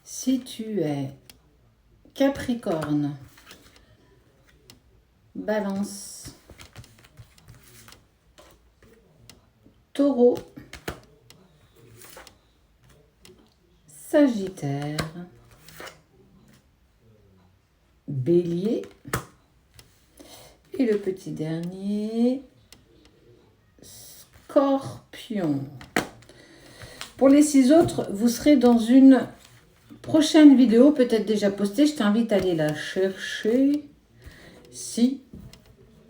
Si tu es Capricorne, Balance, Taureau, Sagittaire, Bélier et le petit dernier, Scorpion. Pour les 6 autres, vous serez dans une prochaine vidéo, peut-être déjà postée. Je t'invite à aller la chercher si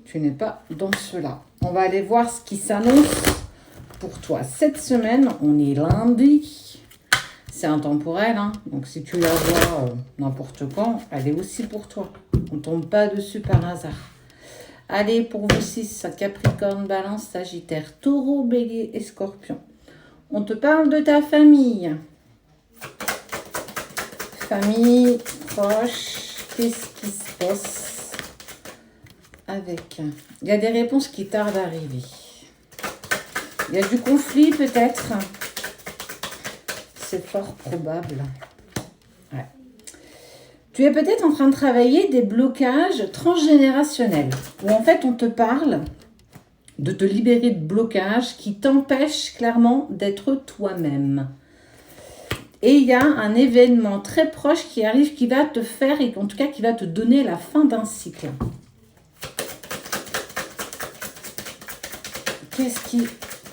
tu n'es pas dans cela. On va aller voir ce qui s'annonce pour toi. Cette semaine, on est lundi. C'est intemporel, hein. Donc si tu la vois n'importe quand, elle est aussi pour toi. On ne tombe pas dessus par hasard. Allez, pour vous 6, Capricorne, Balance, Sagittaire, Taureau, Bélier et Scorpion. On te parle de ta famille. Famille, proche, qu'est-ce qui se passe avec? Il y a des réponses qui tardent à arriver. Il y a du conflit peut-être. C'est fort probable. Ouais. Tu es peut-être en train de travailler des blocages transgénérationnels. Où en fait on te parle de te libérer de blocages qui t'empêchent clairement d'être toi-même. Et il y a un événement très proche qui arrive, qui va te faire, et en tout cas qui va te donner la fin d'un cycle. Qu'est-ce qui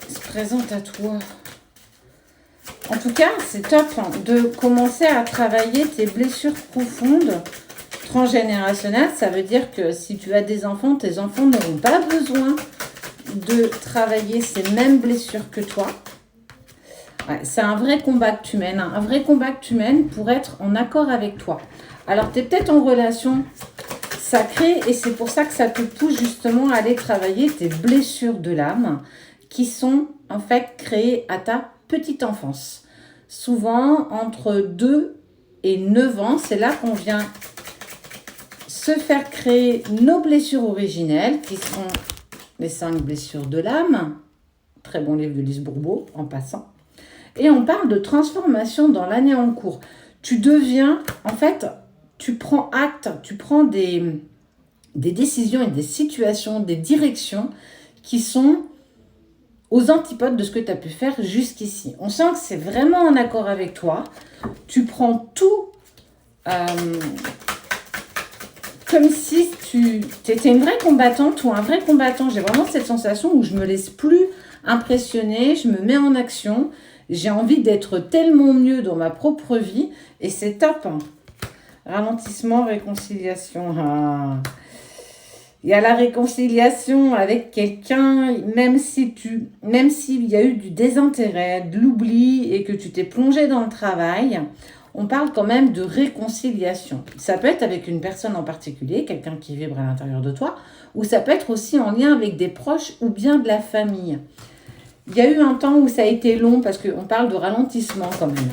se présente à toi? En tout cas, c'est top de commencer à travailler tes blessures profondes transgénérationnelles. Ça veut dire que si tu as des enfants, tes enfants n'auront pas besoin de travailler ces mêmes blessures que toi. Ouais, c'est un vrai combat que tu mènes, un vrai combat que tu mènes pour être en accord avec toi. Alors, tu es peut-être en relation sacrée et c'est pour ça que ça te pousse justement à aller travailler tes blessures de l'âme qui sont en fait créées à ta petite enfance. Souvent, entre 2 et 9 ans, c'est là qu'on vient se faire créer nos blessures originelles qui sont les 5 blessures de l'âme. Très bon livre de Lise Bourbeau, en passant. Et on parle de transformation dans l'année en cours. Tu deviens, en fait, tu prends acte, tu prends des décisions et des situations, des directions qui sont aux antipodes de ce que tu as pu faire jusqu'ici. On sent que c'est vraiment en accord avec toi. Tu prends tout comme si tu étais une vraie combattante ou un vrai combattant. J'ai vraiment cette sensation où je me laisse plus impressionner, je me mets en action. J'ai envie d'être tellement mieux dans ma propre vie et c'est top. Ralentissement, réconciliation. Ah. Il y a la réconciliation avec quelqu'un, même s'il y a eu du désintérêt, de l'oubli et que tu t'es plongé dans le travail, on parle quand même de réconciliation. Ça peut être avec une personne en particulier, quelqu'un qui vibre à l'intérieur de toi, ou ça peut être aussi en lien avec des proches ou bien de la famille. Il y a eu un temps où ça a été long parce qu'on parle de ralentissement quand même.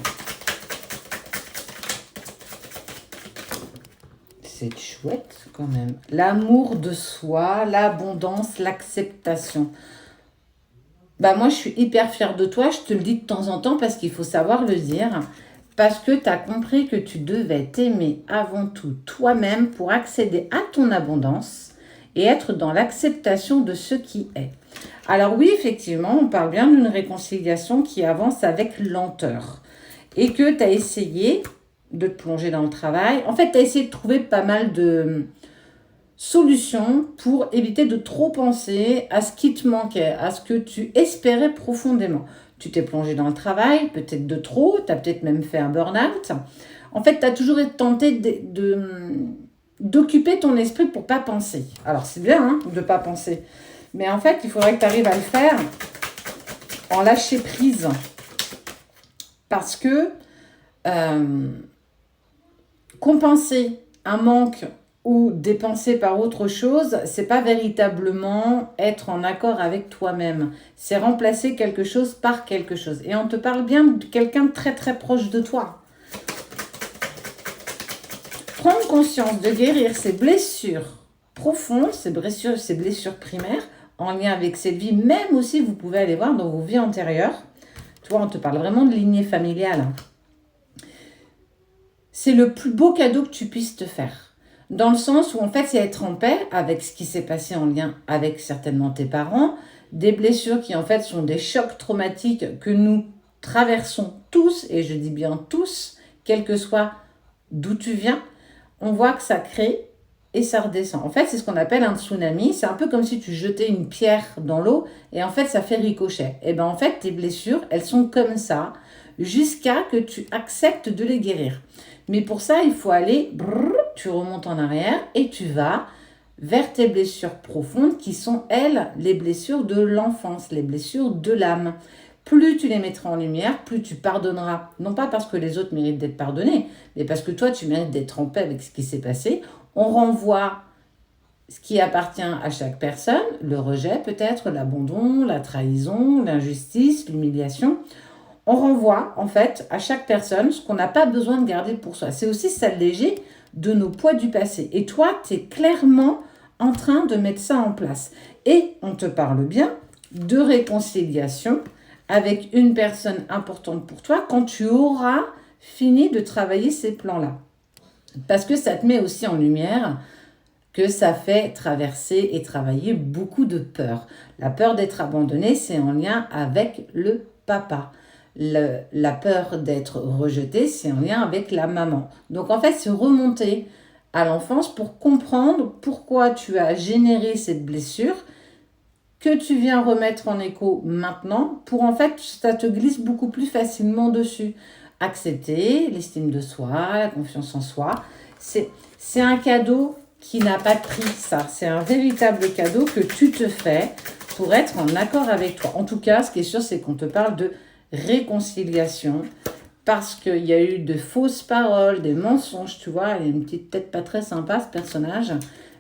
C'est chouette quand même. L'amour de soi, l'abondance, l'acceptation. Bah moi, je suis hyper fière de toi. Je te le dis de temps en temps parce qu'il faut savoir le dire. Parce que tu as compris que tu devais t'aimer avant tout toi-même pour accéder à ton abondance et être dans l'acceptation de ce qui est. Alors oui, effectivement, on parle bien d'une réconciliation qui avance avec lenteur. Et que tu as essayé de te plonger dans le travail. En fait, tu as essayé de trouver pas mal de solutions pour éviter de trop penser à ce qui te manquait, à ce que tu espérais profondément. Tu t'es plongé dans le travail, peut-être de trop, tu as peut-être même fait un burn-out. En fait, tu as toujours été tenté d'occuper ton esprit pour ne pas penser. Alors, c'est bien hein, de ne pas penser. Mais en fait, il faudrait que tu arrives à le faire en lâcher prise. Parce que compenser un manque ou dépenser par autre chose, c'est pas véritablement être en accord avec toi-même. C'est remplacer quelque chose par quelque chose. Et on te parle bien de quelqu'un de très très proche de toi. Prendre conscience de guérir ses blessures profondes, ses blessures primaires, en lien avec cette vie, même aussi vous pouvez aller voir dans vos vies antérieures. Tu vois, on te parle vraiment de lignée familiale. c'est le plus beau cadeau que tu puisses te faire. Dans le sens où en fait, c'est être en paix avec ce qui s'est passé en lien avec certainement tes parents, des blessures qui en fait sont des chocs traumatiques que nous traversons tous, et je dis bien tous, quel que soit d'où tu viens, on voit que ça crée et ça redescend. En fait, c'est ce qu'on appelle un tsunami. C'est un peu comme si tu jetais une pierre dans l'eau et en fait, ça fait ricochet. Et bien en fait, tes blessures, elles sont comme ça jusqu'à que tu acceptes de les guérir. Mais pour ça, il faut aller, tu remontes en arrière et tu vas vers tes blessures profondes qui sont, elles, les blessures de l'enfance, les blessures de l'âme. Plus tu les mettras en lumière, plus tu pardonneras. Non pas parce que les autres méritent d'être pardonnés, mais parce que toi, tu mérites d'être en paix avec ce qui s'est passé. On renvoie ce qui appartient à chaque personne, le rejet peut-être, l'abandon, la trahison, l'injustice, l'humiliation. On renvoie en fait à chaque personne ce qu'on n'a pas besoin de garder pour soi. C'est aussi s'alléger de nos poids du passé. Et toi, tu es clairement en train de mettre ça en place. Et on te parle bien de réconciliation avec une personne importante pour toi quand tu auras fini de travailler ces plans-là. Parce que ça te met aussi en lumière que ça fait traverser et travailler beaucoup de peur. La peur d'être abandonné, c'est en lien avec le papa. La peur d'être rejeté, c'est en lien avec la maman. Donc en fait, c'est remonter à l'enfance pour comprendre pourquoi tu as généré cette blessure que tu viens remettre en écho maintenant pour en fait, ça te glisse beaucoup plus facilement dessus. Accepter l'estime de soi, la confiance en soi, c'est un cadeau qui n'a pas de prix, ça. C'est un véritable cadeau que tu te fais pour être en accord avec toi. En tout cas, ce qui est sûr, c'est qu'on te parle de réconciliation parce qu'il y a eu de fausses paroles, des mensonges, tu vois. Il y a une petite tête pas très sympa, ce personnage.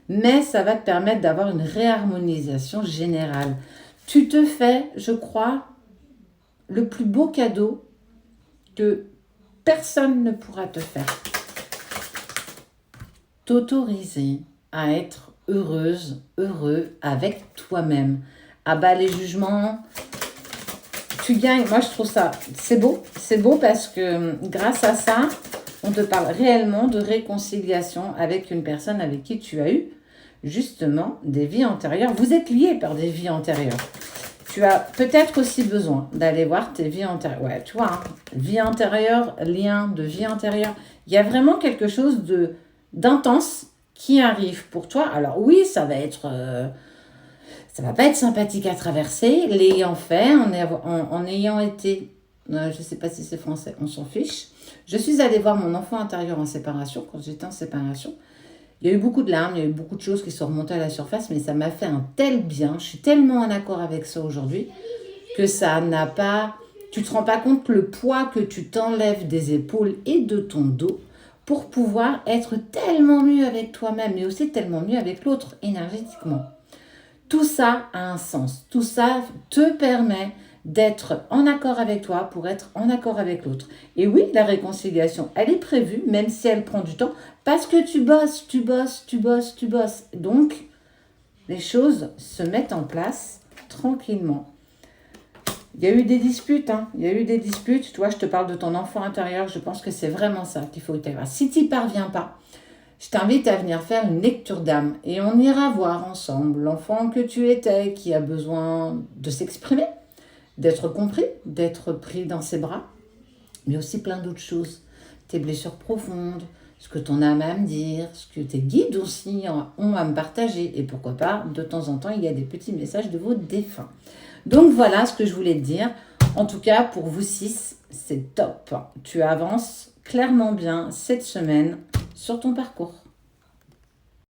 Mais ça va te permettre d'avoir une réharmonisation générale. Tu te fais, je crois, le plus beau cadeau que personne ne pourra te faire. T'autoriser à être heureuse, heureux avec toi-même. À bas les jugements, tu gagnes. Moi, je trouve ça, c'est beau parce que grâce à ça, on te parle réellement de réconciliation avec une personne avec qui tu as eu justement des vies antérieures. Vous êtes liés par des vies antérieures. Tu as peut-être aussi besoin d'aller voir tes vies antérieures. Ouais, tu vois, hein, vie antérieure, lien de vie antérieure. Il y a vraiment quelque chose d'intense qui arrive pour toi. Alors oui, ça va pas être sympathique à traverser. L'ayant fait, en ayant été, je sais pas si c'est français, on s'en fiche. Je suis allée voir mon enfant intérieur en séparation, quand j'étais en séparation. Il y a eu beaucoup de larmes, il y a eu beaucoup de choses qui sont remontées à la surface, mais ça m'a fait un tel bien. Je suis tellement en accord avec ça aujourd'hui que ça n'a pas... Tu ne te rends pas compte le poids que tu t'enlèves des épaules et de ton dos pour pouvoir être tellement mieux avec toi-même, mais aussi tellement mieux avec l'autre énergétiquement. Tout ça a un sens. Tout ça te permet d'être en accord avec toi pour être en accord avec l'autre. Et oui, la réconciliation, elle est prévue, même si elle prend du temps, parce que tu bosses. Donc, les choses se mettent en place tranquillement. Il y a eu des disputes, Tu vois, je te parle de ton enfant intérieur, je pense que c'est vraiment ça qu'il faut que tu aies. Si tu n'y parviens pas, je t'invite à venir faire une lecture d'âme et on ira voir ensemble l'enfant que tu étais qui a besoin de s'exprimer, d'être compris, d'être pris dans ses bras, mais aussi plein d'autres choses. Tes blessures profondes, ce que ton âme a à me dire, ce que tes guides aussi ont à me partager. Et pourquoi pas, de temps en temps, il y a des petits messages de vos défunts. Donc voilà ce que je voulais te dire. En tout cas, pour vous 6, c'est top. Tu avances clairement bien cette semaine sur ton parcours.